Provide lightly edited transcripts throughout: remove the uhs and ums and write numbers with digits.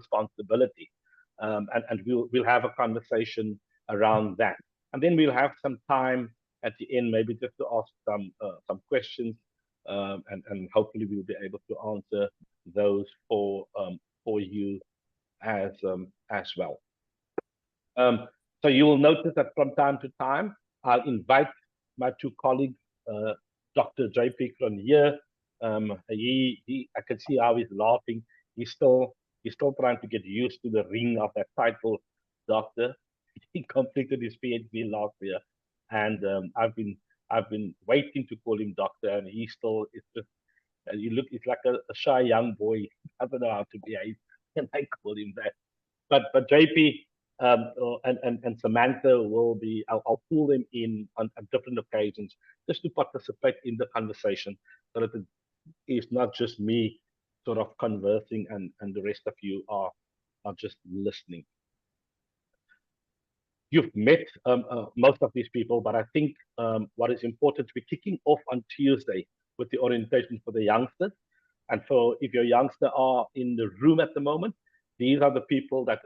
responsibility. And we'll have a conversation around that. And then we'll have some time at the end, maybe just to ask some questions, and hopefully we'll be able to answer those for you as well. Um, so you will notice that from time to time, I'll invite my two colleagues, Dr. JP Cronje. I can see how he's laughing. He's still trying to get used to the ring of that title, doctor. He completed his PhD last year, and I've been waiting to call him doctor, and he still is just. It's like a shy young boy. I don't know how to behave, and I call him that. But JP and Samantha will be. I'll pull them in on different occasions just to participate in the conversation, so that it is not just me sort of conversing and the rest of you are just listening. You've met most of these people, but I think what is important, we're kicking off on Tuesday with the orientation for the youngsters. And so if your youngster are in the room at the moment, these are the people that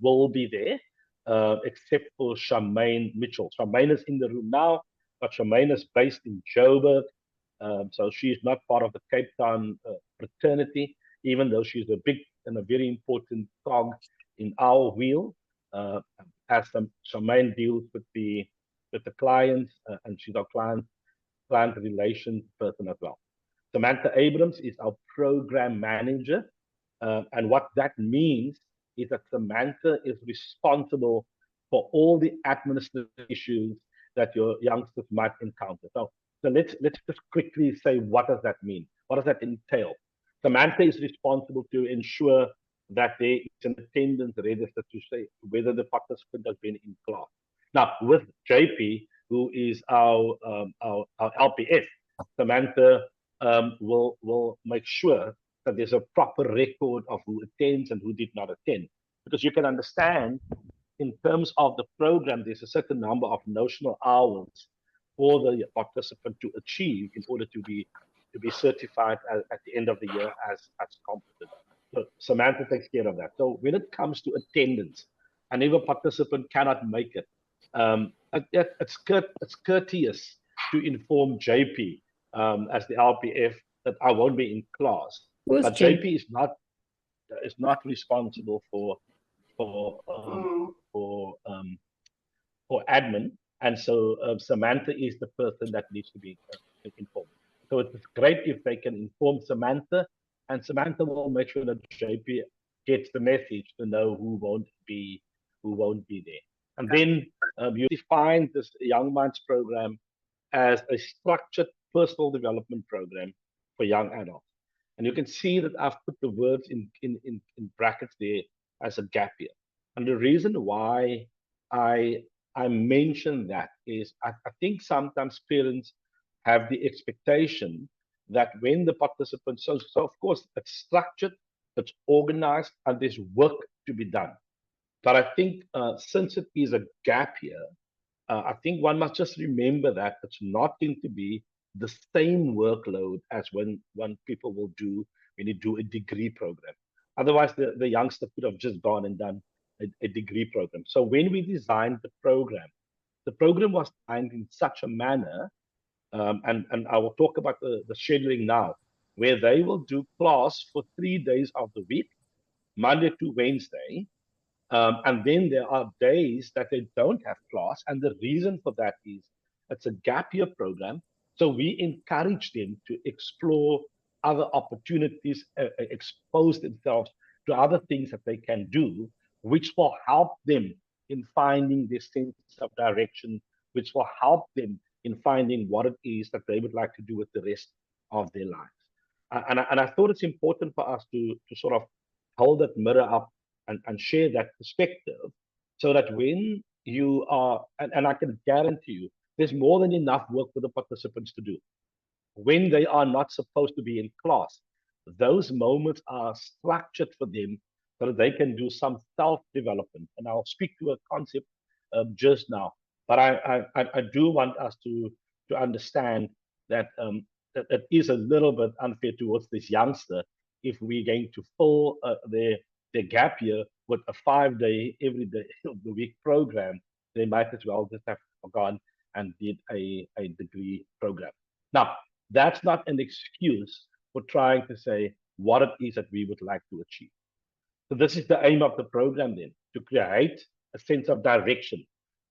will be there, except for Charmaine Mitchell. Charmaine is in the room now, but Charmaine is based in Joburg. So she's not part of the Cape Town fraternity, even though she's a big and a very important cog in our wheel. As Charmaine deals with the clients, and she's our client relations person as well. Samantha Abrams is our program manager. And what that means is that Samantha is responsible for all the administrative issues that your youngsters might encounter. So let's just quickly say, what does that mean? What does that entail? Samantha is responsible to ensure that there is an attendance register to say whether the participant has been in class. Now, with JP, who is our LPS, Samantha will make sure that there's a proper record of who attends and who did not attend. Because you can understand, in terms of the program, there's a certain number of notional hours for the participant to achieve in order to be certified at the end of the year as competent. So Samantha takes care of that. So when it comes to attendance, and if a participant cannot make it, it's courteous to inform JP as the LPF that I won't be in class. Who's But JP is not responsible for admin, and so Samantha is the person that needs to be informed. So it's great if they can inform Samantha, and Samantha will make sure that JP gets the message to know who won't be there. And then you define this Young Minds program as a structured personal development program for young adults. And you can see that I've put the words in brackets there as a gap year. And the reason why I mention that is I think sometimes parents have the expectation that when the participants, so of course it's structured, it's organized, and there's work to be done. But I think since it is a gap year, I think one must just remember that it's not going to be the same workload as when people will do when you do a degree program. Otherwise, the youngster could have just gone and done a degree program. So when we designed the program was designed in such a manner, and I will talk about the scheduling now, where they will do class for 3 days of the week, Monday to Wednesday, and then there are days that they don't have class. And the reason for that is it's a gap year program. So we encourage them to explore other opportunities, expose themselves to other things that they can do, which will help them in finding their sense of direction, which will help them in finding what it is that they would like to do with the rest of their lives. And I thought it's important for us to sort of hold that mirror up and share that perspective, so that when you are, and I can guarantee you, there's more than enough work for the participants to do. When they are not supposed to be in class, those moments are structured for them so that they can do some self-development. And I'll speak to a concept just now. But I do want us to understand that that it is a little bit unfair towards this youngster if we're going to fill their gap year with a 5-day, every day of the week program, they might as well just have gone and did a degree program. Now, that's not an excuse for trying to say what it is that we would like to achieve. So this is the aim of the program then, to create a sense of direction,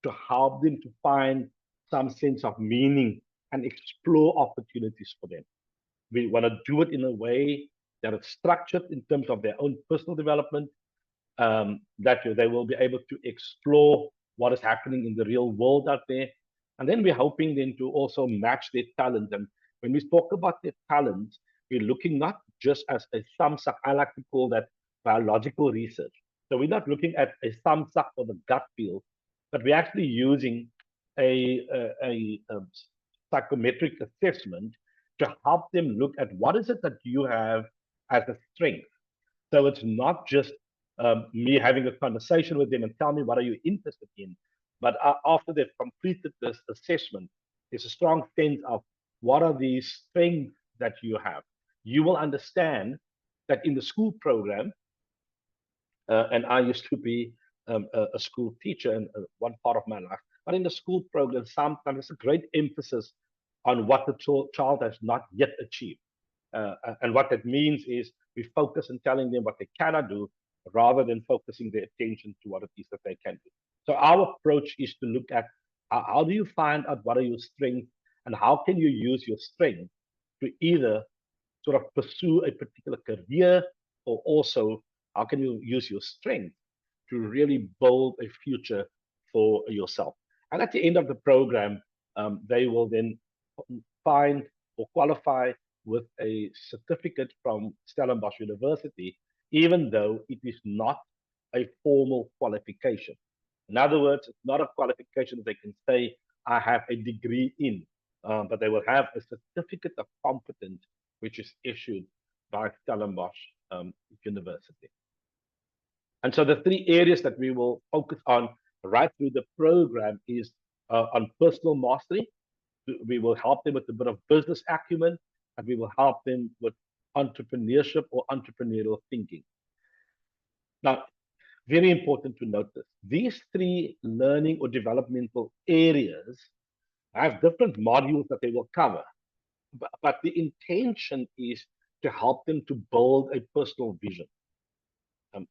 to help them to find some sense of meaning and explore opportunities for them. We want to do it in a way that it's structured in terms of their own personal development, that they will be able to explore what is happening in the real world out there. And then we're hoping then to also match their talent. And when we talk about their talent, we're looking not just as a thumbs up, I like to call that biological research. So we're not looking at a thumbs up or the gut feel, but we're actually using a psychometric assessment to help them look at what is it that you have as a strength. So it's not just me having a conversation with them and tell me what are you interested in, but after they've completed this assessment, there's a strong sense of what are these strengths that you have. You will understand that in the school program, and I used to be a school teacher in one part of my life, but in the school program, sometimes there's a great emphasis on what the child has not yet achieved. And what that means is we focus on telling them what they cannot do rather than focusing their attention to what it is that they can do. So our approach is to look at how do you find out what are your strengths and how can you use your strength to either sort of pursue a particular career or also how can you use your strength to really build a future for yourself. And at the end of the program, they will then find or qualify with a certificate from Stellenbosch University, even though it is not a formal qualification. In other words, it's not a qualification that they can say, I have a degree in, but they will have a certificate of competence, which is issued by Stellenbosch University. And so the three areas that we will focus on right through the program is on personal mastery. We will help them with a bit of business acumen, and we will help them with entrepreneurship or entrepreneurial thinking. Now, very important to note this. These three learning or developmental areas have different modules that they will cover, but the intention is to help them to build a personal vision.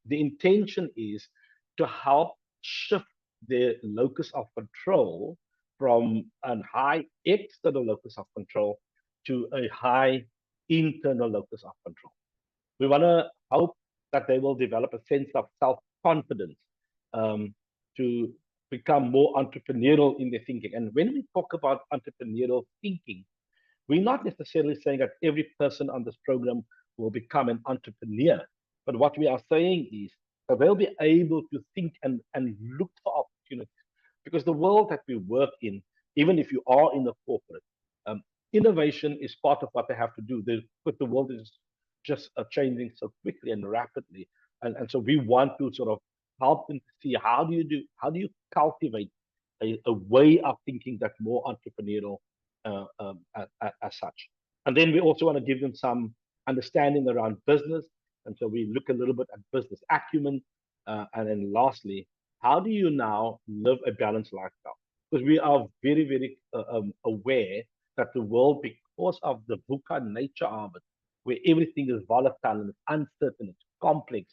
The intention is to help shift their locus of control from a high external locus of control to a high internal locus of control. We want to hope that they will develop a sense of self-confidence to become more entrepreneurial in their thinking. And when we talk about entrepreneurial thinking, we're not necessarily saying that every person on this program will become an entrepreneur. But what we are saying is that they'll be able to think and look for opportunities. Because the world that we work in, even if you are in the corporate, innovation is part of what they have to do. But the world is just changing so quickly and rapidly. And so we want to sort of help them to see how do you cultivate a way of thinking that's more entrepreneurial as such. And then we also want to give them some understanding around business. And so we look a little bit at business acumen. And then lastly, how do you now live a balanced lifestyle? Because we are very, very aware that the world, because of the VUCA nature of it, where everything is volatile and it's uncertain, it's complex,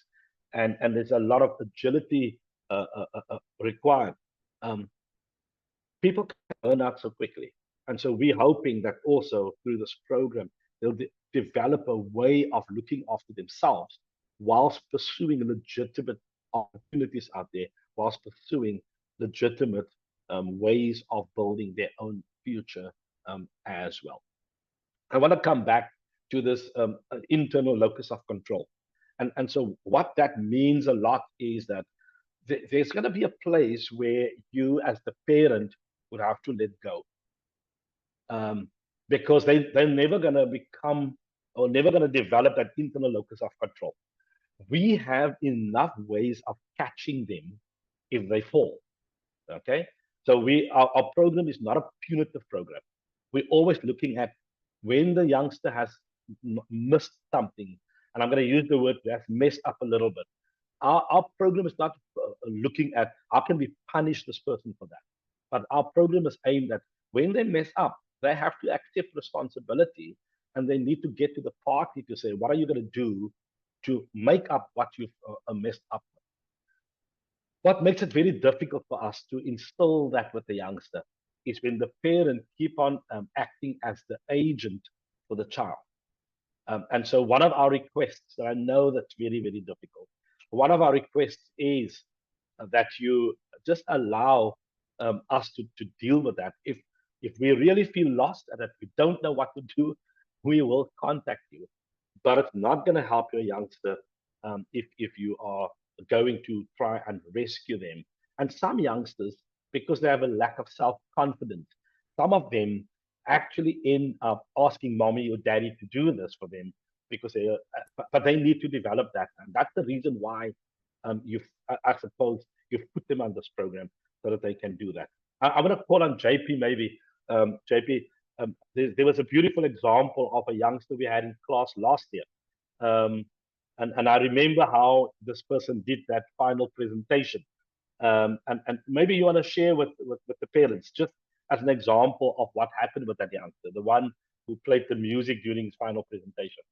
and there's a lot of agility required. People can burn out so quickly. And so we're hoping that also through this program, they'll develop a way of looking after themselves whilst pursuing legitimate opportunities out there, whilst pursuing legitimate ways of building their own future as well. I want to come back to this internal locus of control. And so what that means a lot is that there's going to be a place where you as the parent would have to let go. Because they're never going to become or never going to develop that internal locus of control. We have enough ways of catching them if they fall. Okay, so our program is not a punitive program. We're always looking at when the youngster has missed something, and I'm going to use the word has messed up a little bit. our program is not looking at how can we punish this person for that, but our program is aimed at when they mess up, they have to accept responsibility, and they need to get to the party to say, what are you going to do to make up what you've messed up? What makes it very difficult for us to instill that with the youngster is when the parent keep on acting as the agent for the child. And so one of our requests, that I know that's very, very difficult, one of our requests is that you just allow us to deal with that. If we really feel lost and that we don't know what to do, we will contact you. But it's not going to help your youngster if you are going to try and rescue them. And some youngsters, because they have a lack of self-confidence, some of them actually end up asking mommy or daddy to do this for them because but they need to develop that. And that's the reason why I suppose, you've put them on this program so that they can do that. I'm going to call on JP maybe. JP, there was a beautiful example of a youngster we had in class last year. And I remember how this person did that final presentation. And maybe you want to share with the parents, just as an example of what happened with that youngster, the one who played the music during his final presentation.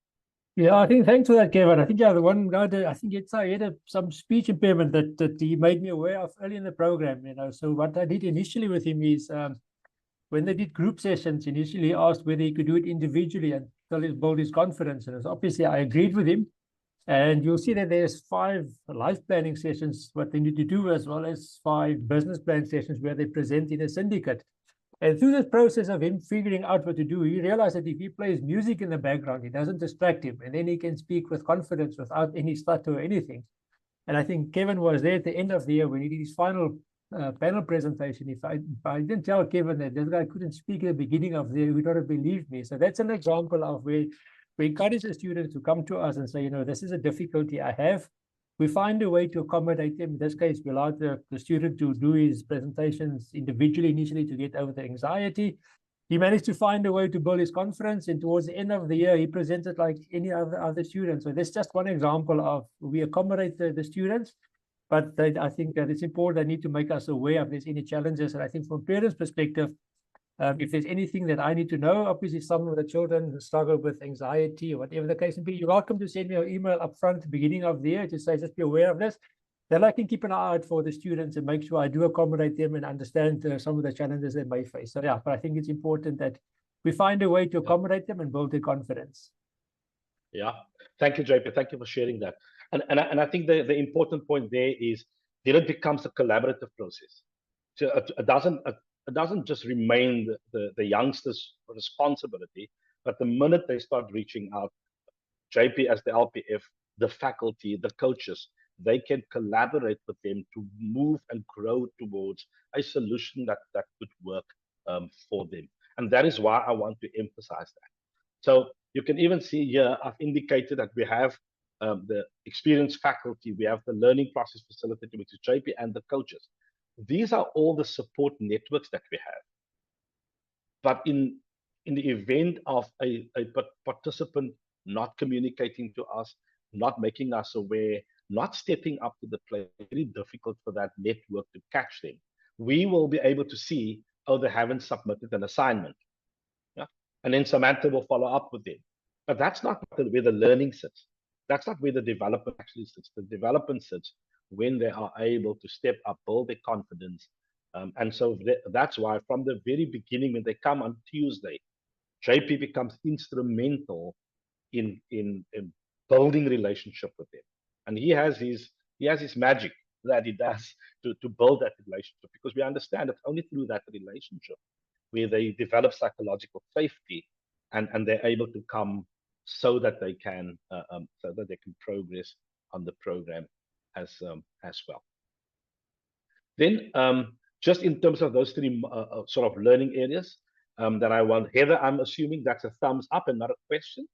Yeah, I think thanks for that, Kevin. I think the one guy, I think he had some speech impairment that he made me aware of early in the program. So what I did initially with him is when they did group sessions, initially he asked whether he could do it individually and build his confidence. And obviously I agreed with him. And you'll see that there's 5 life planning sessions, what they need to do, as well as 5 business plan sessions where they present in a syndicate. And through this process of him figuring out what to do, he realized that if he plays music in the background, it doesn't distract him. And then he can speak with confidence without any stutter or anything. And I think Kevin was there at the end of the year when he did his final panel presentation. If I didn't tell Kevin that this guy couldn't speak at the beginning of the year, he would not have believed me. So that's an example of where we encourage the students to come to us and say, this is a difficulty I have. We find a way to accommodate them. In this case, we allowed the student to do his presentations individually initially to get over the anxiety. He managed to find a way to build his confidence, and towards the end of the year, he presented like any other student. So that's just one example of we accommodate the students, but I think that it's important. They need to make us aware if there's any challenges. And I think from parents' perspective, if there's anything that I need to know, obviously some of the children struggle with anxiety or whatever the case may be, you're welcome to send me an email up front at the beginning of the year to say, just be aware of this. Then I can keep an eye out for the students and make sure I do accommodate them and understand some of the challenges they may face. So yeah, but I think it's important that we find a way to accommodate them and build their confidence. Yeah, thank you, JP. Thank you for sharing that. And I think the important point there is then it becomes a collaborative process. So it doesn't just remain the youngsters' responsibility, but the minute they start reaching out, JP as the LPF, the faculty, the coaches, they can collaborate with them to move and grow towards a solution that could work for them. And that is why I want to emphasize that. So you can even see here, I've indicated that we have the experienced faculty, we have the learning process facilitator, which is JP, and the coaches. These are all the support networks that we have. But in the event of a participant not communicating to us, not making us aware, not stepping up to the plate, very difficult for that network to catch them. We will be able to see, oh, they haven't submitted an assignment. Yeah? And then Samantha will follow up with them. But that's not where the learning sits. That's not where the development actually sits. The development sits when they are able to step up, build their confidence. And so that's why from the very beginning, when they come on Tuesday, JP becomes instrumental in building relationship with them. And he has his magic that he does to build that relationship, because we understand it's only through that relationship where they develop psychological safety and they're able to come so that they can progress on the program as well. Then just in terms of those 3 sort of learning areas that I want, Heather, I'm assuming that's a thumbs up and not a question.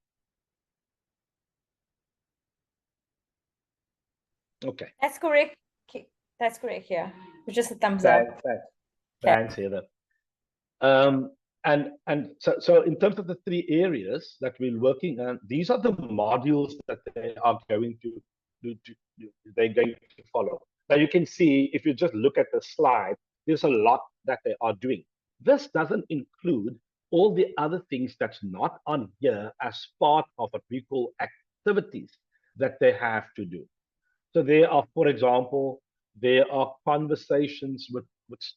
Okay. That's correct. That's correct. Yeah, it's just a thumbs up. Thanks, Heather. And so in terms of the 3 areas that we're working on, these are the modules that they are going to they're going to follow. Now you can see, if you just look at the slide, there's a lot that they are doing. This doesn't include all the other things that's not on here as part of what we call activities that they have to do. So there are, for example, there are conversations with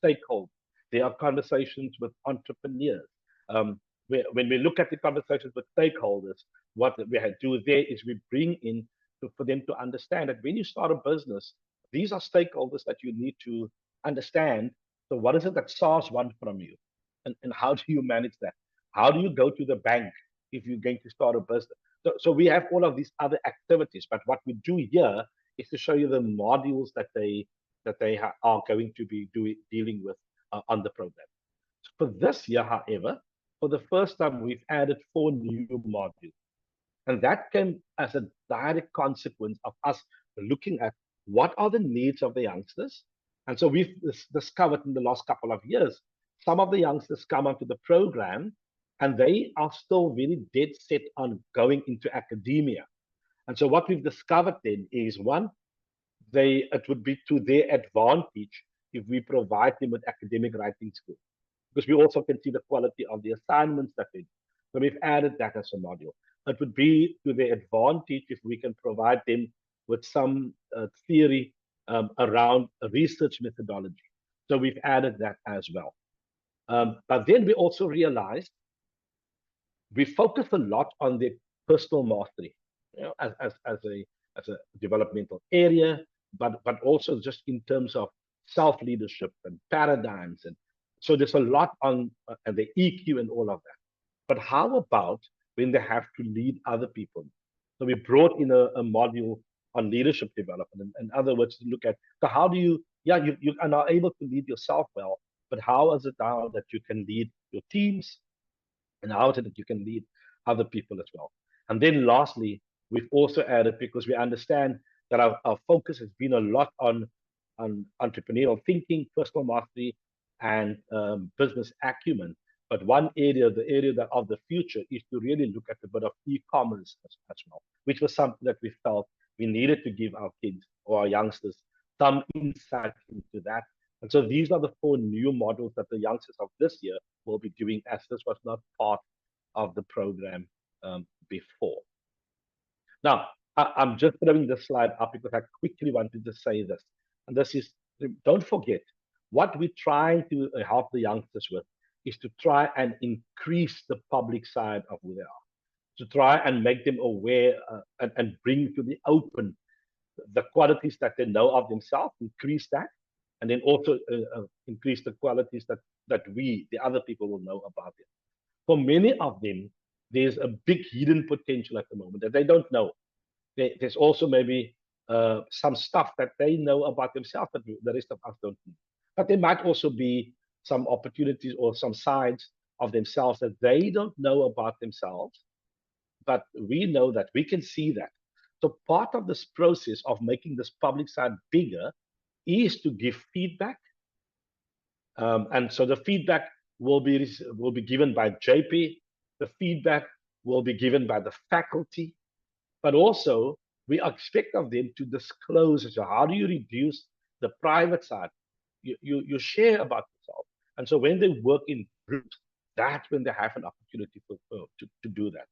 stakeholders. There are conversations with entrepreneurs. When we look at the conversations with stakeholders, what we do there is we bring in for them to understand that when you start a business, these are stakeholders that you need to understand. So what is it that SARS wants from you? And how do you manage that? How do you go to the bank if you're going to start a business? So we have all of these other activities, but what we do here is to show you the modules that they are going to be dealing with on the program. For this year, however, for the first time, we've added 4 new modules. And that came as a direct consequence of us looking at what are the needs of the youngsters. And so we've discovered in the last couple of years, some of the youngsters come onto the program and they are still very dead set on going into academia. And so what we've discovered then is, one, it would be to their advantage if we provide them with academic writing skills, because we also can see the quality of the assignments that they do. So we've added that as a module. It would be to their advantage if we can provide them with some theory around a research methodology. So we've added that as well. But then we also realized we focus a lot on the personal mastery, as a developmental area, but also just in terms of self-leadership and paradigms. And so there's a lot on the EQ and all of that. But how about when they have to lead other people? So we brought in a module on leadership development. In other words, to look at, so how do you are now able to lead yourself well, but how is it now that you can lead your teams, and how is it that you can lead other people as well? And then lastly, we've also added, because we understand that our focus has been a lot on entrepreneurial thinking, personal mastery, and business acumen. But one area, the area of the future, is to really look at a bit of e-commerce as well, which was something that we felt we needed to give our kids or our youngsters some insight into that. And so these are the 4 new modules that the youngsters of this year will be doing, as this was not part of the program before. Now, I'm just throwing this slide up because I quickly wanted to say this. And this is, don't forget, what we're trying to help the youngsters with is to try and increase the public side of who they are, to try and make them aware and bring to the open the qualities that they know of themselves, increase that, and then also increase the qualities that we, the other people, will know about them. For many of them, there's a big hidden potential at the moment that they don't know. There's also maybe some stuff that they know about themselves that the rest of us don't know. But there might also be some opportunities or some sides of themselves that they don't know about themselves, but we know that, we can see that. So part of this process of making this public side bigger is to give feedback. And so the feedback will be given by JP. The feedback will be given by the faculty, but also we expect of them to disclose. So how do you reduce the private side? You share about yourself. And so when they work in groups, that's when they have an opportunity to do that.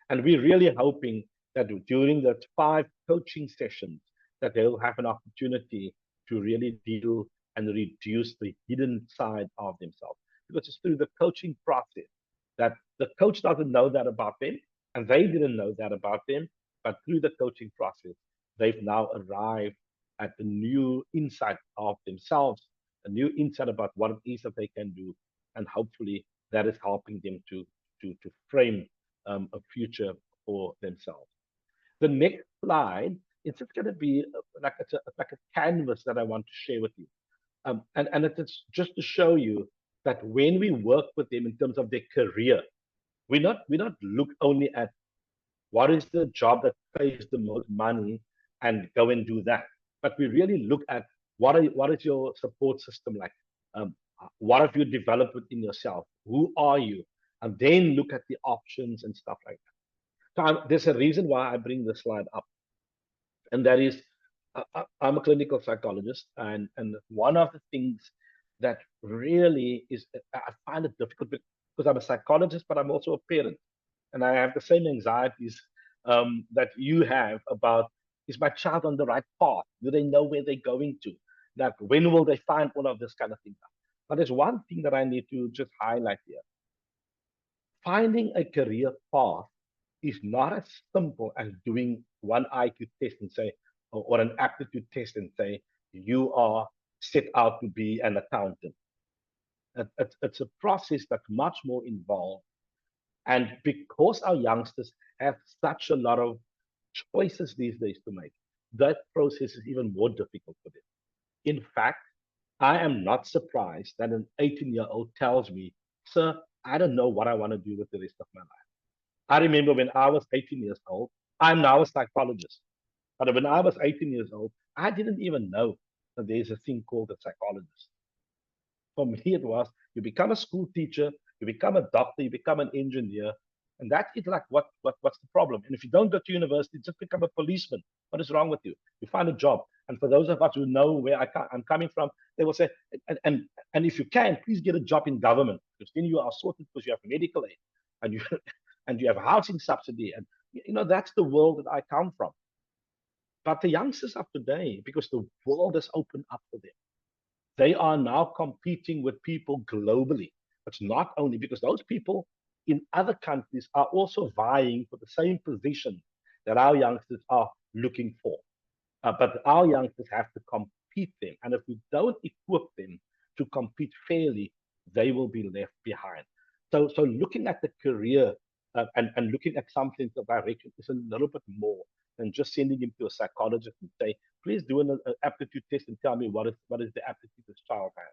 And we're really hoping that during the 5 coaching sessions, that they'll have an opportunity to really deal and reduce the hidden side of themselves. Because it's through the coaching process that the coach doesn't know that about them, and they didn't know that about them, but through the coaching process, they've now arrived at a new insight of themselves, a new insight about what it is that they can do, and hopefully that is helping them to frame a future for themselves. The next slide, it's just going to be like a canvas that I want to share with you. And it's just to show you that when we work with them in terms of their career, we not look only at what is the job that pays the most money and go and do that, but we really look at what is your support system like? What have you developed within yourself? Who are you? And then look at the options and stuff like that. So there's a reason why I bring this slide up, and that is I'm a clinical psychologist, and one of the things that really is, I find it difficult because I'm a psychologist, but I'm also a parent, and I have the same anxieties that you have about, is my child on the right path? Do they know where they're going to? That when will they find all of this kind of thing? But there's one thing that I need to just highlight here. Finding a career path is not as simple as doing one IQ test and say, or an aptitude test and say, you are set out to be an accountant. It's a process that's much more involved. And because our youngsters have such a lot of choices these days to make, that process is even more difficult for them. In fact, I am not surprised that an 18-year-old tells me, sir, I don't know what I want to do with the rest of my life. I remember when I was 18 years old, I'm now a psychologist. But when I was 18 years old, I didn't even know that there's a thing called a psychologist. For me, it was, you become a school teacher, you become a doctor, you become an engineer, and that is like what's the problem? And if you don't go to university, just become a policeman. What is wrong with you? You find a job. And for those of us who know where I'm coming from, they will say, and if you can, please get a job in government, because then you are sorted because you have medical aid and you and you have housing subsidy. And that's the world that I come from. But the youngsters of today, because the world has opened up for them, they are now competing with people globally. It's not only because those people in other countries are also vying for the same position that our youngsters are looking for. But our youngsters have to compete them. And if we don't equip them to compete fairly, they will be left behind. So looking at the career and looking at something of direction is a little bit more than just sending him to a psychologist and say, please do an aptitude test and tell me what is the aptitude this child has.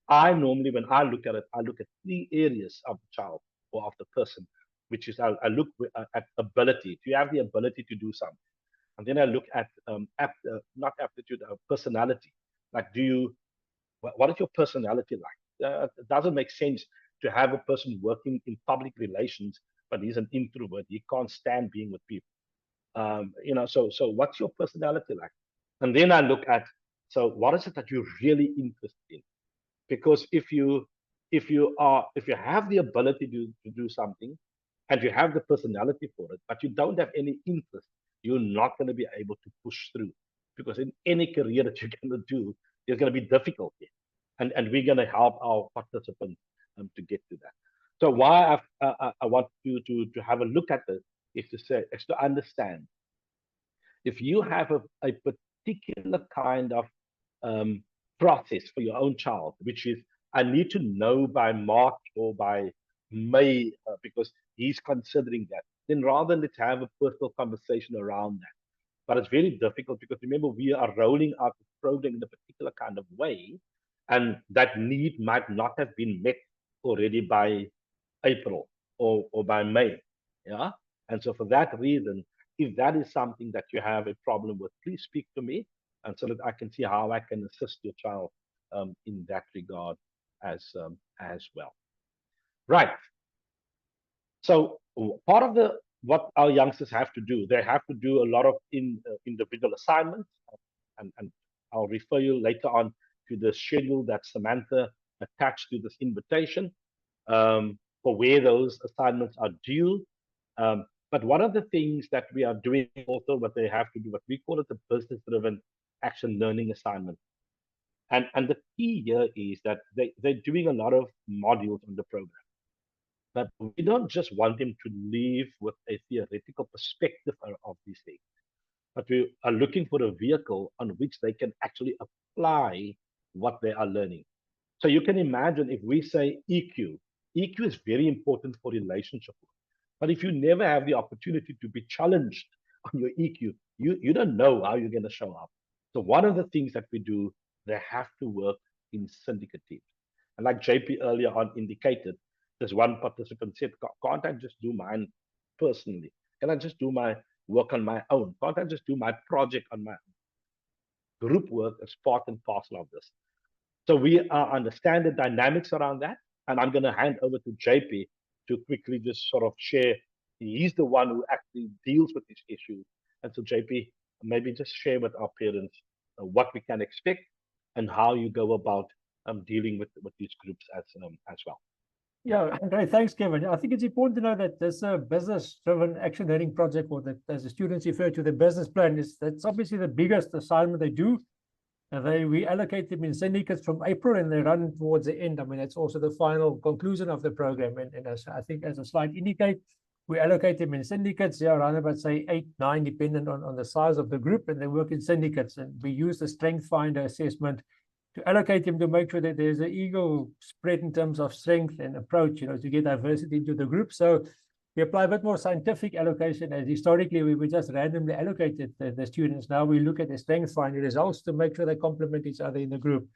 I normally, when I look at it, I look at 3 areas of the child or of the person, which is I look at ability. Do you have the ability to do something? And then I look at not aptitude, personality. Like, what is your personality like? It doesn't make sense to have a person working in public relations, but he's an introvert. He can't stand being with people. So what's your personality like? And then I look at, so what is it that you're really interested in? Because if you have the ability to do something and you have the personality for it, but you don't have any interest, you're not going to be able to push through. Because in any career that you're going to do, there's going to be difficulty, and we're going to help our participants to get to that. So why I want you to have a look at this is to understand, if you have a particular kind of process for your own child, which is, I need to know by March or by May because he's considering that, then rather let's have a personal conversation around that. But it's very difficult because remember, we are rolling out the program in a particular kind of way, and that need might not have been met already by April or by May. Yeah. And so for that reason, if that is something that you have a problem with, please speak to me, and so that I can see how I can assist your child in that regard as well. Right. So part of what our youngsters have to do, they have to do a lot of individual assignments, and I'll refer you later on to the schedule that Samantha attached to this invitation for where those assignments are due. But one of the things that we are doing also, what they have to do, what we call it the business-driven action learning assignment. And the key here is that they're doing a lot of modules on the program. But we don't just want them to leave with a theoretical perspective of these things, but we are looking for a vehicle on which they can actually apply what they are learning. So you can imagine if we say EQ is very important for relationship. But if you never have the opportunity to be challenged on your EQ, you don't know how you're going to show up. So one of the things that we do, they have to work in syndicate teams. And like JP earlier on indicated, there's one participant said, can't I just do mine personally? Can I just do my work on my own? Can't I just do my project on my own? Group work is part and parcel of this. So we understand the dynamics around that. And I'm going to hand over to JP to quickly just sort of share. He's the one who actually deals with this issue. And so JP, maybe just share with our parents what we can expect, and how you go about dealing with these groups as well. Yeah, great. Thanks, Kevin. I think it's important to know that this business-driven action learning project, or that, as the students refer to, the business plan, that's obviously the biggest assignment they do. And we allocate them in syndicates from April, and they run towards the end. I mean, that's also the final conclusion of the program. And as I think, as the slide indicates, we allocate them in syndicates. Yeah, around about, say, 8, 9, depending on the size of the group, and they work in syndicates. And we use the Strength Finder assessment to allocate them to make sure that there's an equal spread in terms of strength and approach, to get diversity into the group. So we apply a bit more scientific allocation, as historically we just randomly allocated the students. Now we look at the Strength Finder results to make sure they complement each other in the group.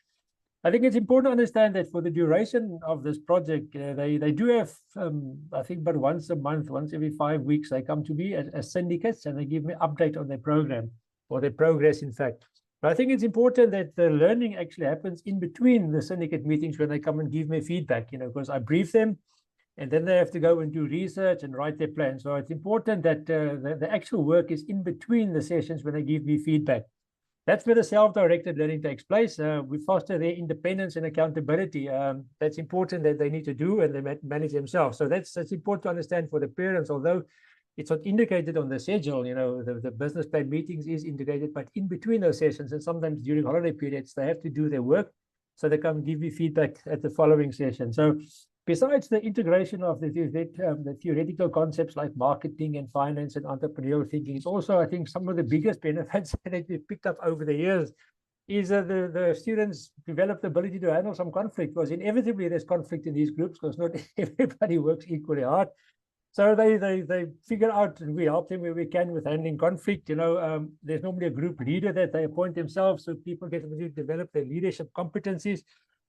I think it's important to understand that for the duration of this project, they do have, I think, about once a month, once every 5 weeks, they come to me as syndicates, and they give me update on their program, or their progress, in fact. But I think it's important that the learning actually happens in between the syndicate meetings, when they come and give me feedback, because I brief them, and then they have to go and do research and write their plan. So it's important that the actual work is in between the sessions when they give me feedback. That's where the self-directed learning takes place. We foster their independence and accountability. That's important that they need to do, and they manage themselves. So that's important to understand for the parents, although it's not indicated on the schedule. The business plan meetings is indicated, but in between those sessions, and sometimes during holiday periods, they have to do their work, so they come give me feedback at the following session. So besides the integration of the theoretical concepts like marketing and finance and entrepreneurial thinking, it's also, I think, some of the biggest benefits that we've picked up over the years is the students develop the ability to handle some conflict, because inevitably there's conflict in these groups, because not everybody works equally hard. So they figure out, and we help them where we can with handling conflict. There's normally a group leader that they appoint themselves, so people get to develop their leadership competencies.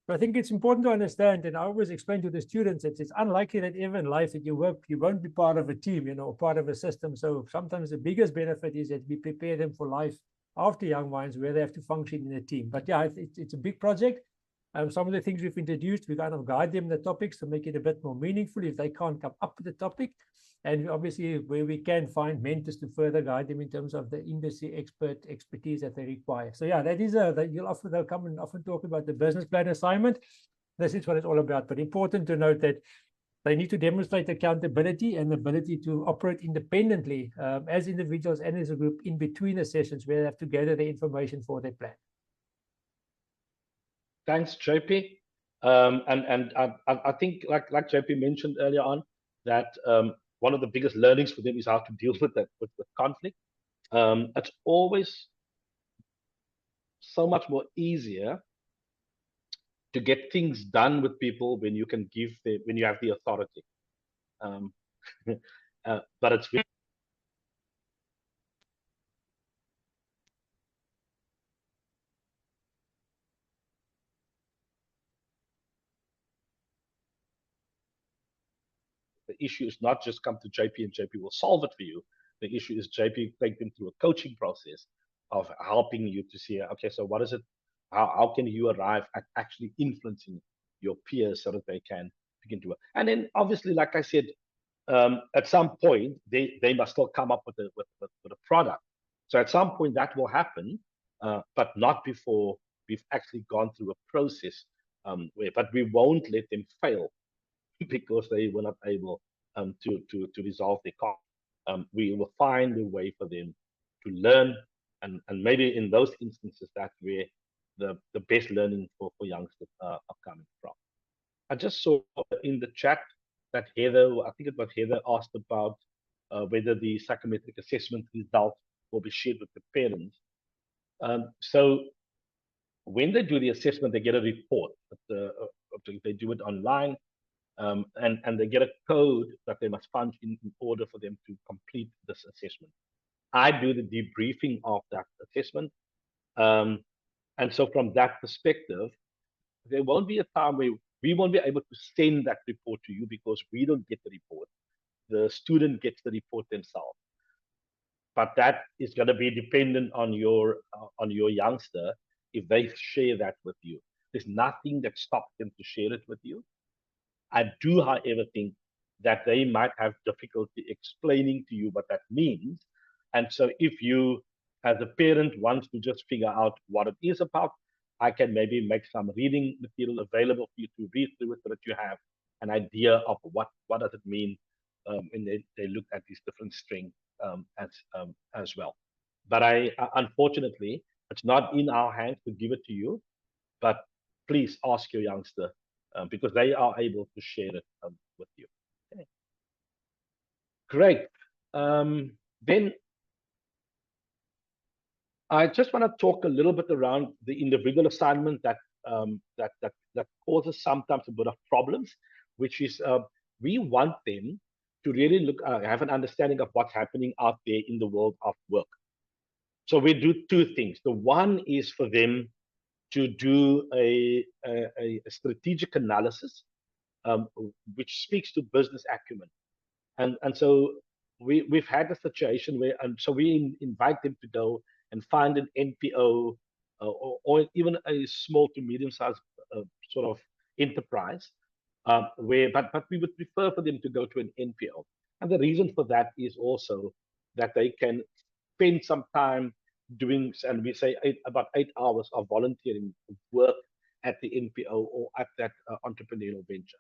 But I think it's important to understand, and I always explain to the students, that it's unlikely that ever in life that you won't be part of a team, or part of a system. So sometimes the biggest benefit is that we prepare them for life after Young Minds, where they have to function in a team. But yeah, it's a big project. Some of the things we've introduced, we kind of guide them the topics to make it a bit more meaningful if they can't come up with the topic. And obviously, where we can, find mentors to further guide them in terms of the industry expertise that they require. So yeah, that is they'll come and often talk about the business plan assignment. This is what it's all about. But important to note that they need to demonstrate accountability and the ability to operate independently as individuals and as a group in between the sessions, where they have to gather the information for their plan. Thanks, JP. I think, like JP mentioned earlier on, that one of the biggest learnings for them is how to deal with that with conflict. It's always so much more easier to get things done with people when you have the authority. But it's really the issue is not just come to JP and JP will solve it for you. The issue is JP take them through a coaching process of helping you to see, okay, so what is it? How can you arrive at actually influencing your peers so that they can do it? And then obviously, like I said, at some point they must still come up with a product. So at some point that will happen, but not before we've actually gone through a process. But we won't let them fail because they were not able to resolve their conflict. We will find a way for them to learn, and maybe in those instances that's where the best learning for youngsters are coming from. I just saw in the chat that Heather, I think it was Heather, asked about whether the psychometric assessment result will be shared with the parents. So when they do the assessment, they get a report. They do it online. And they get a code that they must punch in order for them to complete this assessment. I do the debriefing of that assessment. And so from that perspective, there won't be a time where we won't be able to send that report to you because we don't get the report. The student gets the report themselves. But that is going to be dependent on your youngster if they share that with you. There's nothing that stops them to share it with you. I do, however, think that they might have difficulty explaining to you what that means. And so if you as a parent wants to just figure out what it is about, I can maybe make some reading material available for you to read through it so that you have an idea of what does it mean when they look at these different strings as well. But unfortunately, it's not in our hands to give it to you, but please ask your youngster because they are able to share it with you. Okay. Great. Then I just want to talk a little bit around the individual assignment that causes sometimes a bit of problems, which is we want them to really look have an understanding of what's happening out there in the world of work. So we do two things. The one is for them to do a strategic analysis, which speaks to business acumen, and so we've had a situation where, and so we invite them to go and find an NPO or even a small to medium-sized sort of enterprise, where but we would prefer for them to go to an NPO, and the reason for that is also that they can spend some time doing, and we say about 8 hours of volunteering work at the NPO or at that entrepreneurial venture.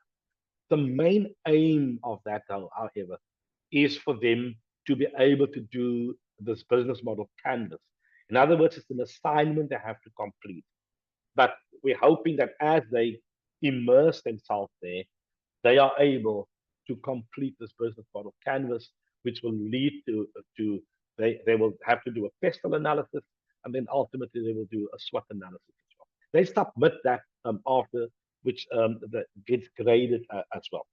The main aim of that, however, is for them to be able to do this business model canvas. In other words, it's an assignment they have to complete. But we're hoping that as they immerse themselves there, they are able to complete this business model canvas, which will lead to they will have to do a pestle analysis, and then ultimately they will do a SWOT analysis as well. They submit that after, which that gets graded as well.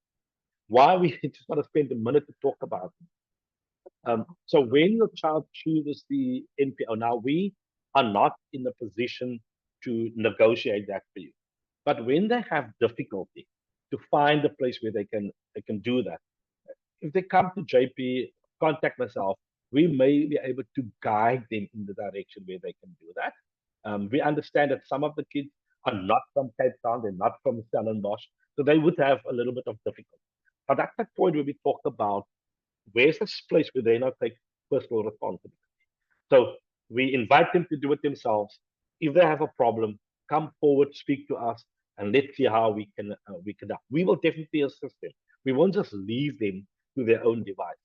Why we just want to spend a minute to talk about it. So when your child chooses the NPO, now we are not in a position to negotiate that for you. But when they have difficulty to find a place where they can do that, if they come to JP, contact myself, we may be able to guide them in the direction where they can do that. We understand that some of the kids are not from Cape Town, they're not from Stellenbosch, so they would have a little bit of difficulty. But at that point where we talk about where's this place where they not take personal responsibility. So we invite them to do it themselves. If they have a problem, come forward, speak to us, and let's see how we can help. We will definitely assist them. We won't just leave them to their own device,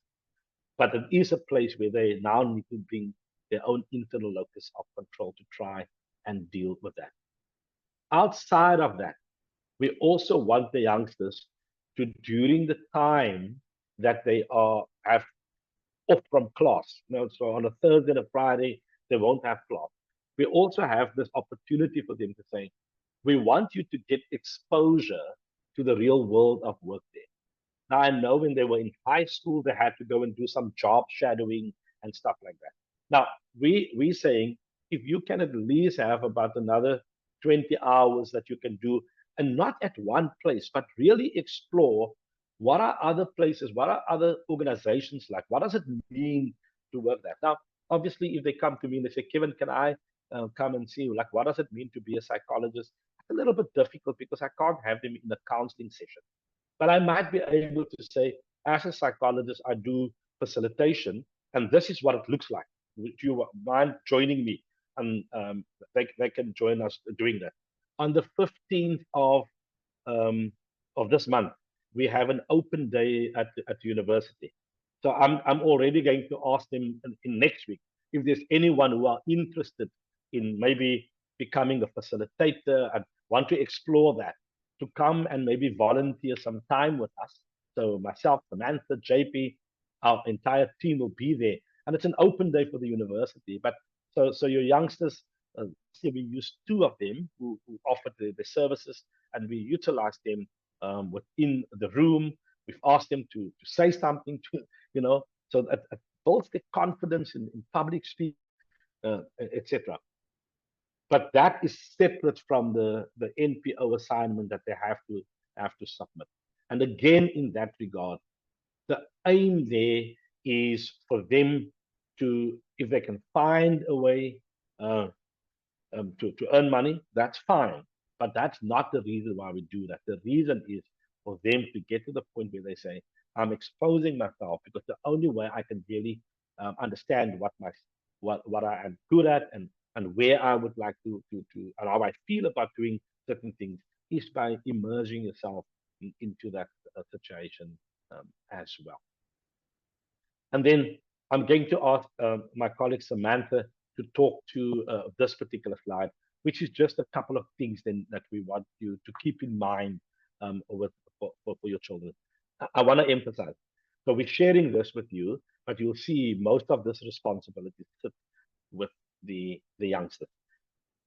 but it is a place where they now need to bring their own internal locus of control to try and deal with that. Outside of that, we also want the youngsters to, during the time that they have off from class, so on a Thursday and a Friday, they won't have class. We also have this opportunity for them to say, we want you to get exposure to the real world of work there. Now, I know when they were in high school, they had to go and do some job shadowing and stuff like that. Now, we're saying if you can at least have about another 20 hours that you can do, and not at one place, but really explore what are other places, what are other organizations like, what does it mean to work there? Now, obviously, if they come to me and they say, Kevin, can I come and see you? Like, what does it mean to be a psychologist? It's a little bit difficult because I can't have them in a counseling session. But I might be able to say, as a psychologist, I do facilitation, and this is what it looks like. Would you mind joining me? And they can join us doing that. On the 15th of this month, we have an open day at the university. So I'm already going to ask them in next week if there's anyone who are interested in maybe becoming a facilitator and want to explore that, to come and maybe volunteer some time with us. So myself, Samantha, JP, our entire team will be there. And it's an open day for the university. But so your youngsters, we use 2 of them who offer the services, and we utilize them within the room. We've asked them to say something to, so that it builds their confidence in public speaking, etc. But that is separate from the NPO assignment that they have to submit. And again, in that regard, the aim there is for them to, if they can find a way to earn money, that's fine. But that's not the reason why we do that. The reason is for them to get to the point where they say, I'm exposing myself because the only way I can really understand what my what I am good at, and where I would like to and how I feel about doing certain things, is by immersing yourself into that situation as well. And then I'm going to ask my colleague Samantha to talk to this particular slide, which is just a couple of things then that we want you to keep in mind for your children. I want to emphasize. So we're sharing this with you, but you'll see most of this responsibility sits with the youngsters.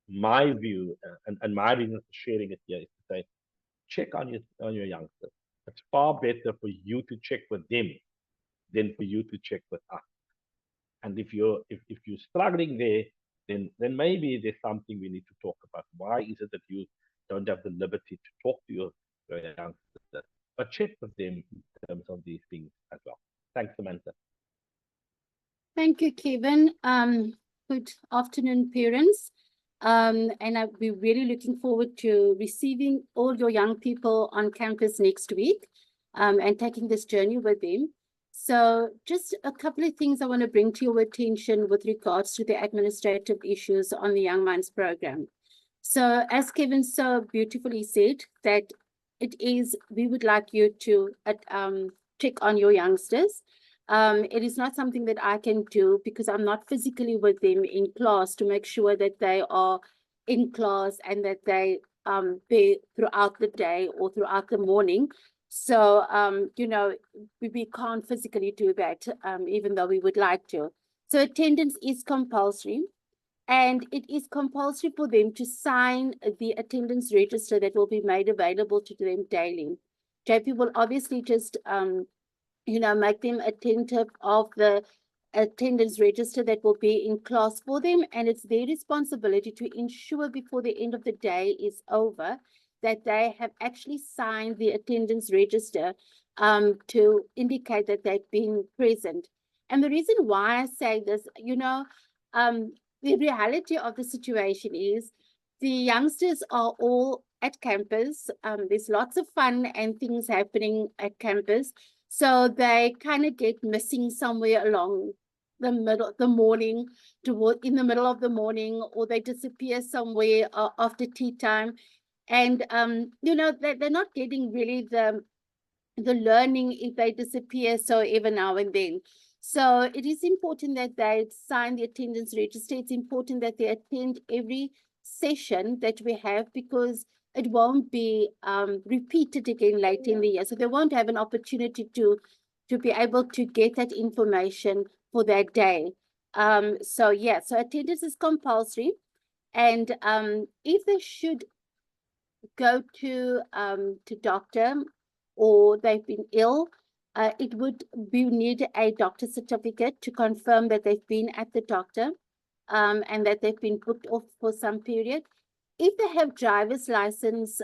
My view and my reason for sharing it here is to say, check on your youngsters. It's far better for you to check with them than for you to check with us. And if you're struggling there, then maybe there's something we need to talk about. Why is it that you don't have the liberty to talk to your youngsters? But check with them in terms of these things as well. Thanks, Samantha. Thank you, Kevin. Good afternoon, parents. We're really looking forward to receiving all your young people on campus next week and taking this journey with them. So just a couple of things I want to bring to your attention with regards to the administrative issues on the Young Minds program. So as Kevin so beautifully said, that we would like you to check on your youngsters. It is not something that I can do because I'm not physically with them in class to make sure that they are in class and that they throughout the day or throughout the morning. So, we can't physically do that, even though we would like to. So attendance is compulsory, and it is compulsory for them to sign the attendance register that will be made available to them daily. JP will obviously just, make them attentive of the attendance register that will be in class for them. And it's their responsibility to ensure before the end of the day is over that they have actually signed the attendance register to indicate that they've been present. And the reason why I say this, the reality of the situation is the youngsters are all at campus. There's lots of fun and things happening at campus. So they kind of get missing somewhere along the middle, the morning, in the middle of the morning, or they disappear somewhere after tea time. And, they're not getting really the learning if they disappear so every now and then. So it is important that they sign the attendance register. It's important that they attend every session that we have because it won't be repeated again later in the year. So they won't have an opportunity to be able to get that information for that day. So attendance is compulsory. And if they should go to doctor or they've been ill, we need a doctor certificate to confirm that they've been at the doctor and that they've been booked off for some period. If they have driver's license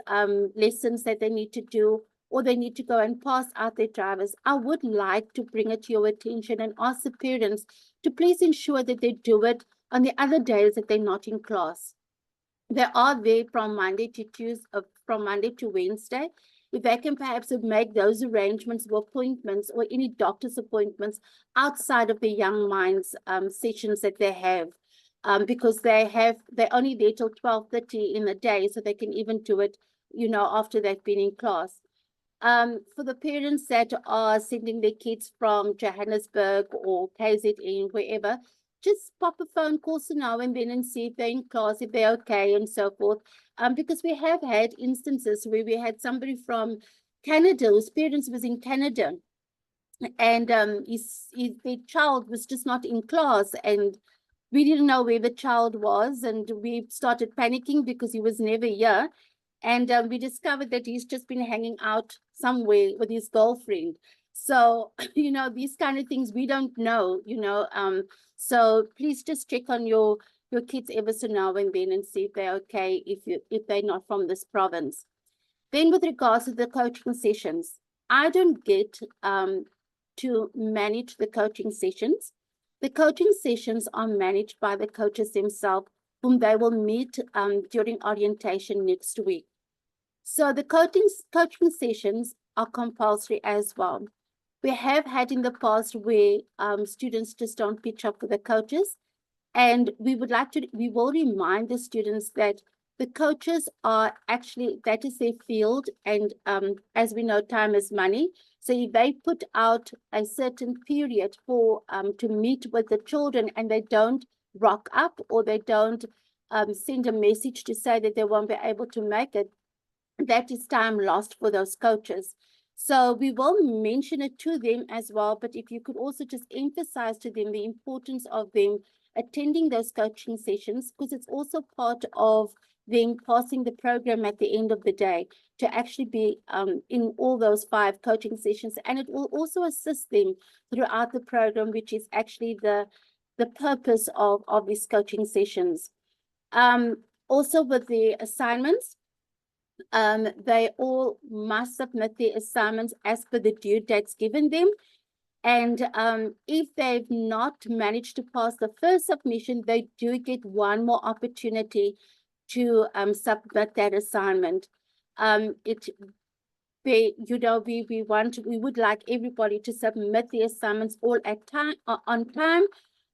lessons that they need to do, or they need to go and pass out their drivers, I would like to bring it to your attention and ask the parents to please ensure that they do it on the other days that they're not in class. They are there from Monday to Wednesday. If they can perhaps make those arrangements or appointments or any doctor's appointments outside of the Young Minds sessions that they have, because they're only there till 12:30 in the day, so they can even do it, after they've been in class. For the parents that are sending their kids from Johannesburg or KZN, wherever, just pop a phone call so now and then and see if they're in class, if they're okay and so forth. Because we have had instances where we had somebody from Canada whose parents was in Canada and their child was just not in class and we didn't know where the child was and we started panicking because he was never here. And we discovered that he's just been hanging out somewhere with his girlfriend. So, these kind of things we don't know, so please just check on your kids ever so now and then and see if they're okay if they're not from this province. Then with regards to the coaching sessions, I don't get to manage the coaching sessions. The coaching sessions are managed by the coaches themselves, whom they will meet during orientation next week. So the coaching sessions are compulsory as well. We have had in the past where students just don't pitch up for the coaches. And we will remind the students that the coaches are actually, that is their field. And as we know, time is money. So if they put out a certain period for to meet with the children and they don't rock up, or they don't send a message to say that they won't be able to make it, that is time lost for those coaches. So we will mention it to them as well, but if you could also just emphasize to them the importance of them attending those coaching sessions, because it's also part of them passing the program at the end of the day, to actually be in all those 5 coaching sessions. And it will also assist them throughout the program, which is actually the purpose of these coaching sessions. Also with the assignments, they all must submit their assignments as per the due dates given them. And if they've not managed to pass the first submission, they do get one more opportunity to submit that assignment. We would like everybody to submit the assignments all at time, on time.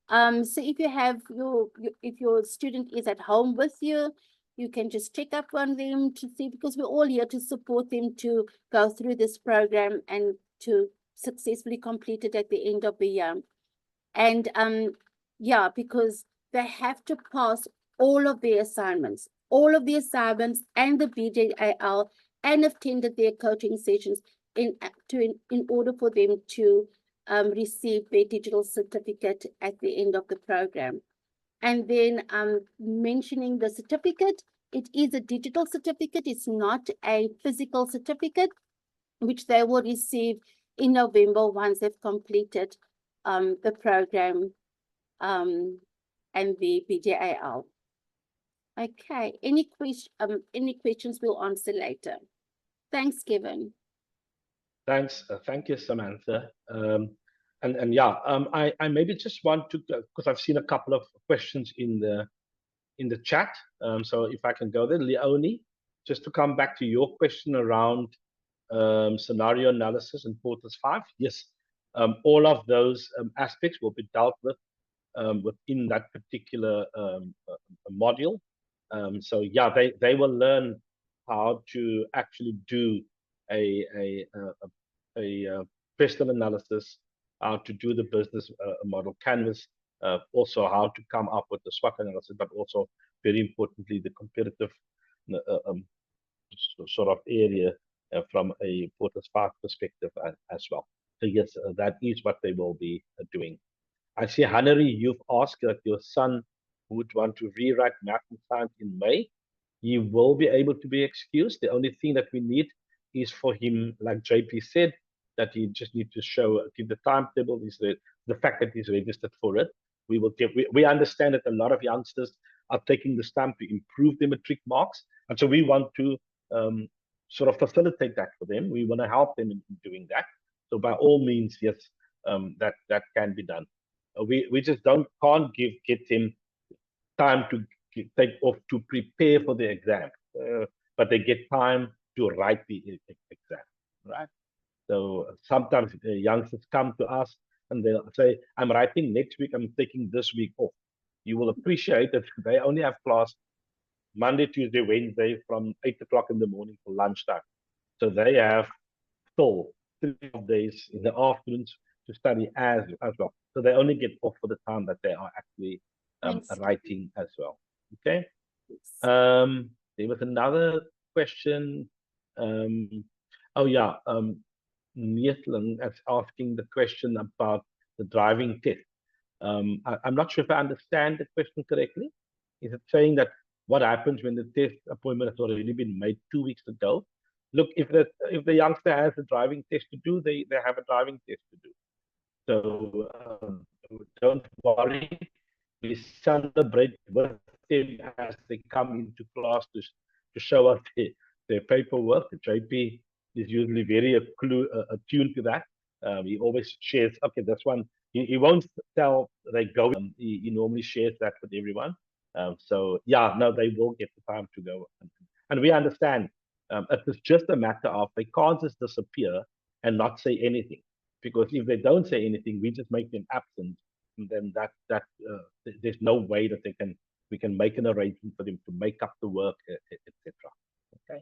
So if you have if your student is at home with you, you can just check up on them to see, because we're all here to support them to go through this program and to successfully complete it at the end of the year. And yeah, because they have to pass all of their assignments and the BJAL, and attended their coaching sessions in order for them to receive their digital certificate at the end of the program. And then mentioning the certificate, it is a digital certificate. It's not a physical certificate, which they will receive in November once they've completed the program and the BJAL. Okay, any questions we'll answer later. Thanks, Kevin. Thanks. Thank you, Samantha. And yeah, I maybe just want to, because I've seen a couple of questions in the chat. So if I can go there, Leonie, just to come back to your question around scenario analysis in Portals 5. Yes, all of those aspects will be dealt with within that particular module. So yeah, they will learn how to actually do a question analysis, how to do the business model canvas, also how to come up with the SWOT analysis, but also very importantly the competitive sort of area from a Portals 5 perspective as well. So yes, that is what they will be doing. I see, Hanari, you've asked that your son would want to rewrite math and science in May. He will be able to be excused. The only thing that we need is for him, like JP said, that he just need to give the timetable, is the fact that he's registered for it. We understand that a lot of youngsters are taking this time to improve their matric marks, and so we want to sort of facilitate that for them. We want to help them in doing that. So by all means, yes, that can be done. We just can't get him time to take off to prepare for the exam, but they get time to write the exam, right? So sometimes youngsters come to us and they'll say, I'm writing next week, I'm taking this week off. You will appreciate that they only have class Monday, Tuesday, Wednesday from 8 o'clock in the morning till lunchtime. So they have still 3 days in the afternoons to study as well. So they only get off for the time that they are actually writing as well. Okay. There was another question. Oh yeah, Nietling is asking the question about the driving test. I'm not sure if I understand the question correctly. Is it saying that what happens when the test appointment has already been made 2 weeks ago? Look, if the youngster has a driving test to do, they have a driving test to do. So don't worry. We celebrate with them as they come into class to show us their paperwork. The JP is usually very attuned to that. He always shares, okay, this one, he won't tell they go, he normally shares that with everyone. So yeah, no, they will get the time to go. And we understand it's just a matter of they can't just disappear and not say anything. Because if they don't say anything, we just make them absent. then there's no way that we can make an arrangement for them to make up the work, etc. Okay.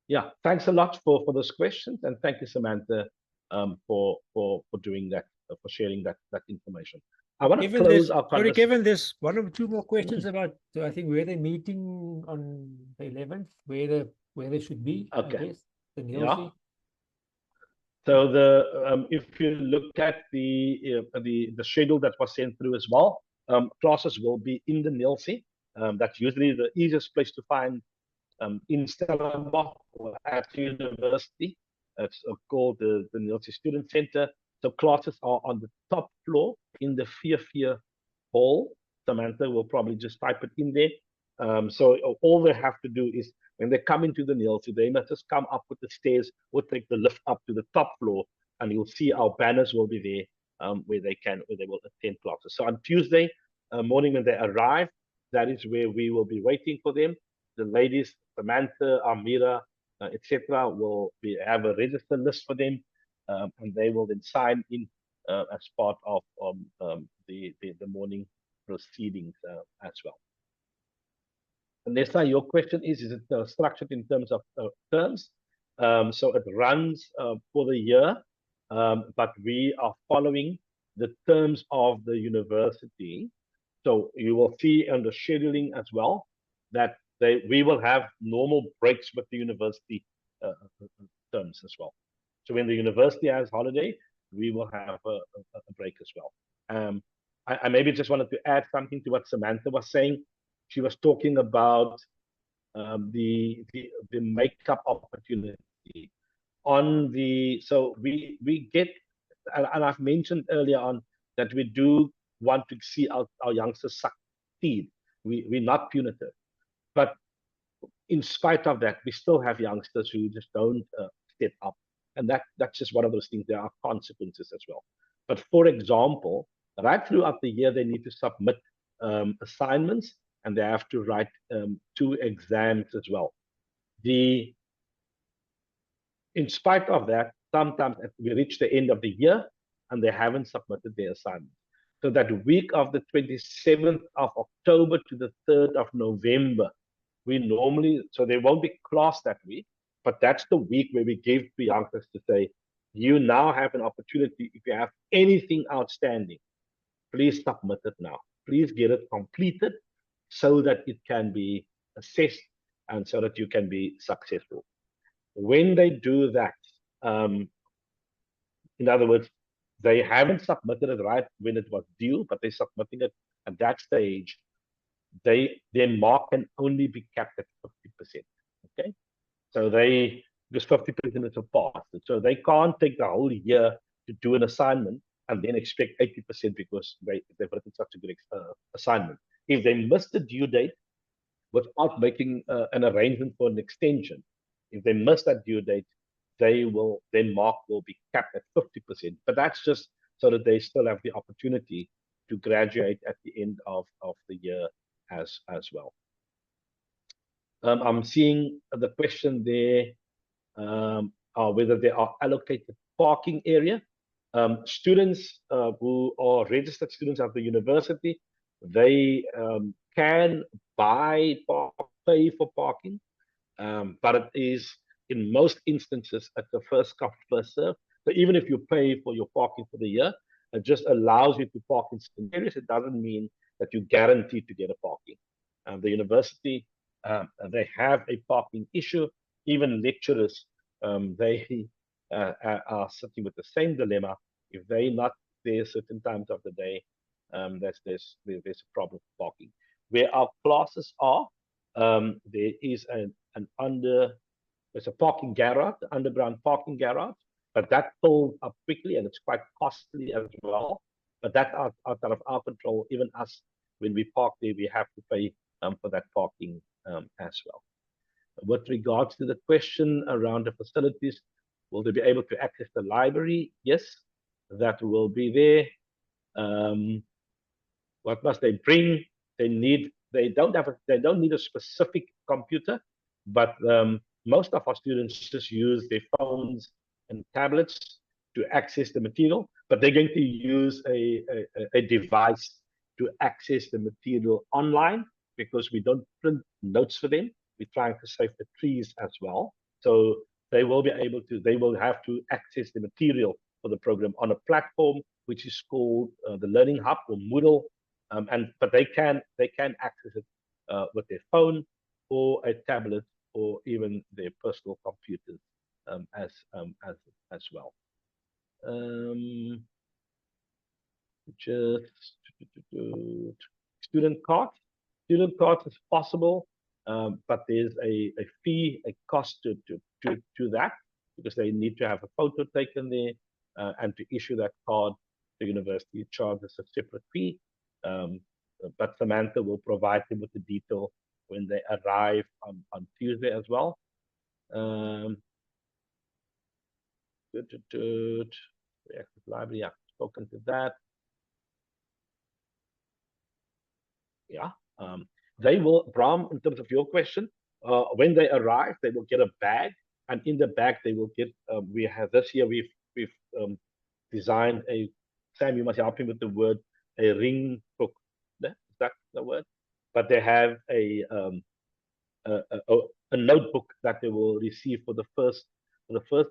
Yeah. Thanks a lot for those questions, and thank you, Samantha, for doing that, for sharing that information. I want to close our Sorry, conversation. Kevin, there's one or two more questions about, I think, where they're meeting on the 11th, where they should be, Okay. I guess, the Yeah. Nielsen. So if you look at the schedule that was sent through as well, classes will be in the Nielsen. That's usually the easiest place to find in Stellenbosch or at university. It's called the Nielsen Student Center. So classes are on the top floor in the Fear Hall. Samantha will probably just type it in there. So all they have to do is, when they come into the Nielsen, they must just come up with the stairs or take the lift up to the top floor, and you'll see our banners will be there where they will attend classes. So on Tuesday morning when they arrive, that is where we will be waiting for them. The ladies, Samantha, Amira, etc., will have a register list for them, and they will then sign in as part of the morning proceedings as well. And Nessa, your question is it structured in terms of terms? So it runs for the year, but we are following the terms of the university. So you will see on the scheduling as well that we will have normal breaks with the university terms as well. So when the university has holiday, we will have a break as well. I maybe just wanted to add something to what Samantha was saying. She was talking about the makeup opportunity on the. So we get, and I've mentioned earlier on that we do want to see our youngsters succeed. We're not punitive, but in spite of that, we still have youngsters who just don't step up, and that's just one of those things. There are consequences as well. But for example, right throughout the year, they need to submit assignments, and they have to write 2 exams as well. In spite of that, sometimes we reach the end of the year and they haven't submitted their assignment. So that week of the 27th of October to the 3rd of November, we normally, so there won't be class that week, but that's the week where we give to youngsters to say, you now have an opportunity. If you have anything outstanding, please submit it now. Please get it completed so that it can be assessed and so that you can be successful. When they do that, in other words, they haven't submitted it right when it was due, but they're submitting it at that stage, their mark can only be capped at 50%. Okay, so because 50% is a pass, so they can't take the whole year to do an assignment and then expect 80% because they've written such a good assignment. If they miss the due date without making an arrangement for an extension, if they miss that due date, their mark will be capped at 50%. But that's just so that they still have the opportunity to graduate at the end of the year as well. I'm seeing the question there, whether they are allocated parking area. Students who are registered students of the university, they can pay for parking, but it is in most instances at the first come, first serve. So even if you pay for your parking for the year, it just allows you to park in certain areas. It doesn't mean that you're guaranteed to get a parking. The university, they have a parking issue. Even lecturers, they are sitting with the same dilemma. If they're not there certain times of the day, there's a problem with parking. Where our classes are, there is there's a parking garage, underground parking garage, but that fills up quickly and it's quite costly as well. But that's outside of our control. Even us, when we park there, we have to pay for that parking as well. With regards to the question around the facilities, will they be able to access the library? Yes, that will be there. What must they bring? They don't need a specific computer, but most of our students just use their phones and tablets. to access the material, but they're going to use a device to access the material online, because we don't print notes for them. We're trying to save the trees as well. So they will have to access the material for the program on a platform which is called the Learning Hub, or Moodle, but they can access it with their phone or a tablet or even their personal computers as well. Just student cards. Student cards is possible, but there's a fee, a cost to that, because they need to have a photo taken there, and to issue that card, the university charges a separate fee. But Samantha will provide them with the detail when they arrive on Tuesday as well. The Active Library, I've spoken to that. Yeah, they will, Bram, in terms of your question, when they arrive, they will get a bag, and in the bag they will get. We have this year we've designed a. Sam, you must help me with the word, a ring book. Is that the word? But they have a notebook that they will receive for the first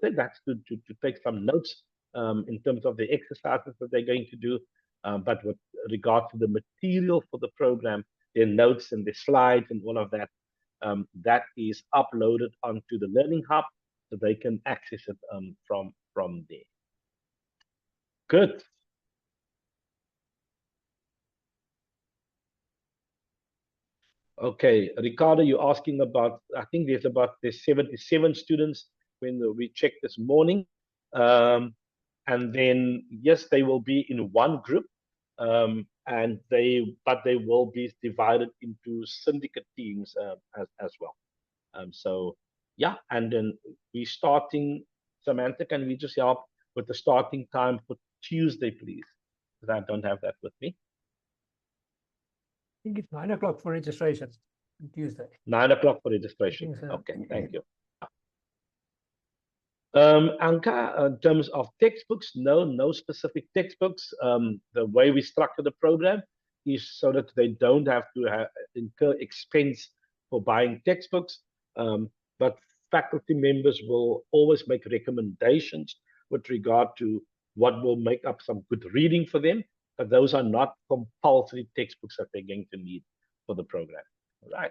day. That's to take some notes in terms of the exercises that they're going to do. But with regard to the material for the program, their notes and the slides and all of that, that is uploaded onto the Learning Hub, so they can access it from there. Good. Okay, Ricardo, you're asking about, I think there's 77 students when we checked this morning. And then, yes, they will be in one group, but they will be divided into syndicate teams as well. So, yeah, and then we're starting, Samantha, can we just help with the starting time for Tuesday, please? Because I don't have that with me. I think it's 9 o'clock for registration on Tuesday. 9 o'clock for registration. So. Okay, thank you. Anka, in terms of textbooks, no specific textbooks. The way we structure the program is so that they don't have to incur expense for buying textbooks. But faculty members will always make recommendations with regard to what will make up some good reading for them. But those are not compulsory textbooks that they're going to need for the program. All right.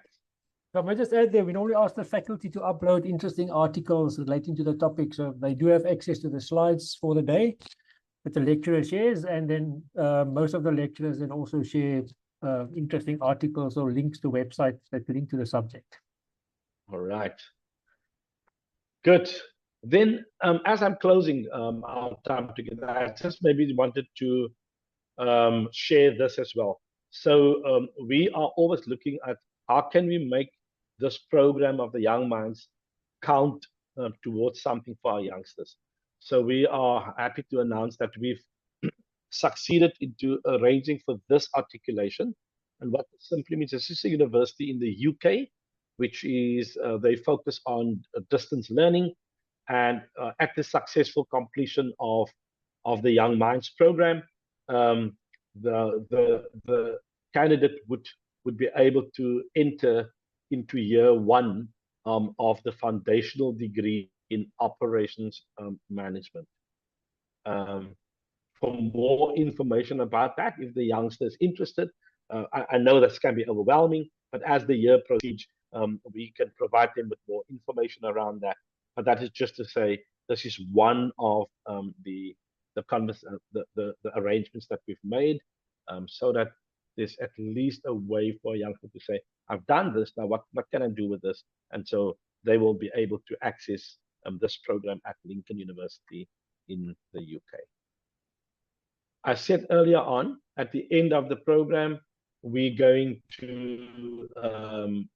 So I might just add there, we normally ask the faculty to upload interesting articles relating to the topic. So they do have access to the slides for the day that the lecturer shares. And then most of the lecturers then also share interesting articles or links to websites that link to the subject. All right. Good. Then as I'm closing our time together, I just maybe wanted to share this as well. So we are always looking at how can we make this program of the Young Minds count towards something for our youngsters. So we are happy to announce that we've succeeded into arranging for this articulation. And what this simply means, this is a university in the UK, which is they focus on distance learning, and at the successful completion of the Young Minds program, the candidate would be able to enter into year one of the foundational degree in operations management. For more information about that, if the youngster is interested, I know this can be overwhelming, but as the year proceeds, we can provide them with more information around that. But that is just to say, this is one of the arrangements that we've made, so that there's at least a way for a youngster to say, I've done this, now what can I do with this? And so they will be able to access this program at Lincoln University in the UK. I said earlier on, at the end of the program, we're going to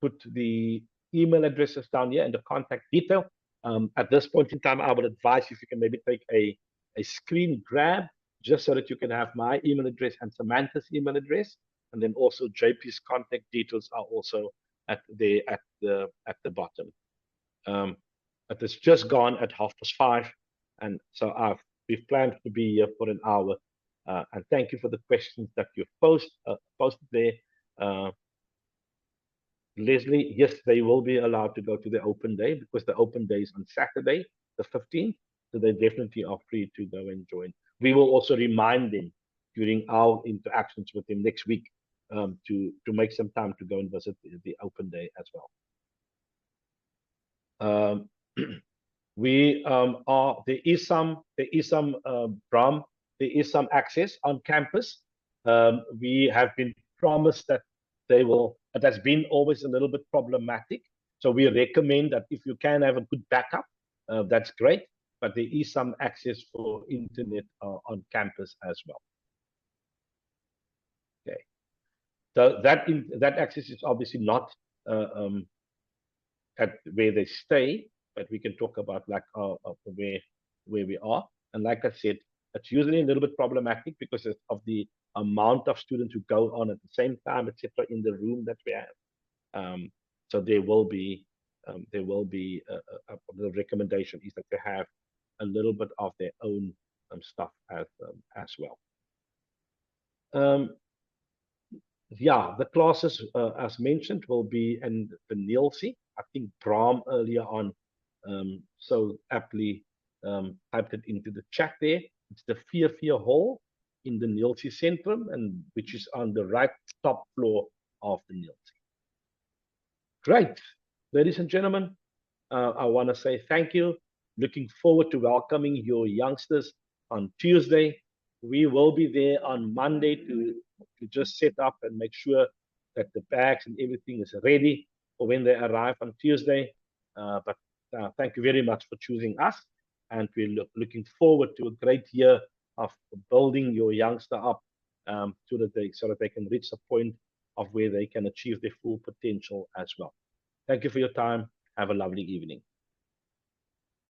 put the email addresses down here and the contact detail. At this point in time, I would advise if you can maybe take a screen grab, just so that you can have my email address and Samantha's email address, and then also JP's contact details are also at the bottom. It has just gone at 5:30, And so we've planned to be here for an hour. And thank you for the questions that you've posted there. Leslie, yes, they will be allowed to go to the open day because the open day is on Saturday, the 15th. So they definitely are free to go and join. We will also remind them during our interactions with them next week to make some time to go and visit the open day as well. There is some access on campus. We have been promised that they will, but that's been always a little bit problematic. So we recommend that if you can have a good backup, that's great. But there is some access for internet on campus as well. Okay, so that access is obviously not at where they stay, but we can talk about like where we are. And like I said, it's usually a little bit problematic because of the amount of students who go on at the same time, etc., in the room that we have. So there will be the recommendation is that they have a little bit of their own stuff as well. Yeah, the classes, as mentioned, will be in the Nielsie. I think Bram earlier on so aptly typed it into the chat there. It's the 4 hall in the Nielsie Centrum, and which is on the right top floor of the Nielsie. Great, ladies and gentlemen, I want to say thank you. Looking forward to welcoming your youngsters on Tuesday. We will be there on Monday to just set up and make sure that the bags and everything is ready for when they arrive on Tuesday. But thank you very much for choosing us, and we're looking forward to a great year of building your youngster up so that they can reach the point of where they can achieve their full potential as well. Thank you for your time. Have a lovely evening.